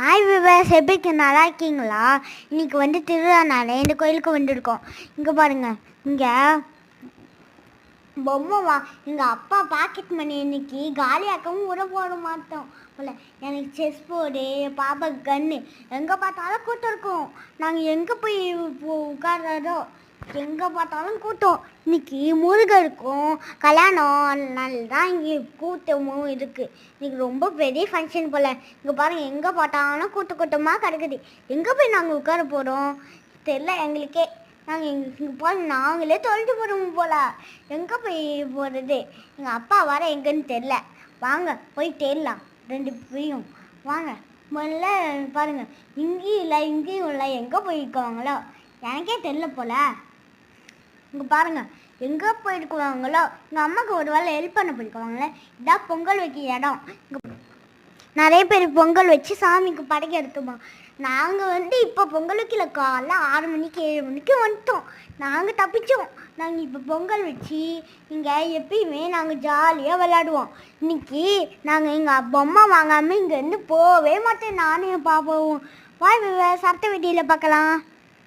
Hi viewers, எப்படி நல்லா இருக்கீங்களா? இன்னைக்கு வந்து திருவிழானால இந்த கோயிலுக்கு வந்துருக்கோம். இங்கே பாருங்க, இங்கே பொம்மைவா எங்கள் அப்பா பாக்கெட் மணி இன்னைக்கு காலியாக்கவும் உர போட மாட்டோம் போல. எனக்கு செஸ் போர்டு, பாப்பா கன்னு, எங்கே பார்த்தாலும் கூட்டம் இருக்கும். நாங்கள் எங்கே போய் உட்கார்றதோ எங்கே பார்த்தாலும் கூட்டம். இன்னைக்கு முருகருக்கும் கல்யாணம் தான் இங்கே கூட்டமும் இருக்குது. இன்னைக்கு ரொம்ப பெரிய ஃபங்க்ஷன் போல். இங்கே பாருங்கள், எங்கே பார்த்தாலும் கூட்டமாக கிடக்குது. எங்கே போய் நாங்கள் உட்கார போகிறோம் தெரில எங்களுக்கே. நாங்கள் இங்கே போய் நாங்களே தொலைஞ்சு போகிறோம் போல். எங்கே போய் போகிறது? எங்கள் அப்பா வர எங்கேன்னு தெரில. வாங்க போய் தேடலாம் ரெண்டு பேரும். வாங்க. முதல்ல பாருங்கள், இங்கேயும் இல்லை எங்கே போயிருக்குவாங்களோ எனக்கே தெரில போல். இங்கே பாருங்கள், எங்கே போயிருக்குவாங்களோ எங்கள் அம்மாவுக்கு ஒரு வேளை ஹெல்ப் பண்ண போயிருக்குவாங்களே. இதான் பொங்கல் வைக்கிற இடம். இங்கே நிறைய பேர் பொங்கல் வச்சு சாமிக்கு படைக்க எடுத்துமா. நாங்கள் வந்து இப்போ பொங்கல் வைக்கல, காலைல 6 மணிக்கு 7 மணிக்கு வந்துட்டோம். நாங்கள் தப்பிச்சோம். நாங்கள் இப்போ பொங்கல் வச்சு இங்கே எப்பயுமே நாங்கள் ஜாலியாக விளையாடுவோம். இன்னைக்கு நாங்கள் எங்கள் பொம்மை வாங்காமல் இங்கேருந்து போகவே மாட்டேன். நானே பாப்போம். சரத்த வெட்டியில் பார்க்கலாம்.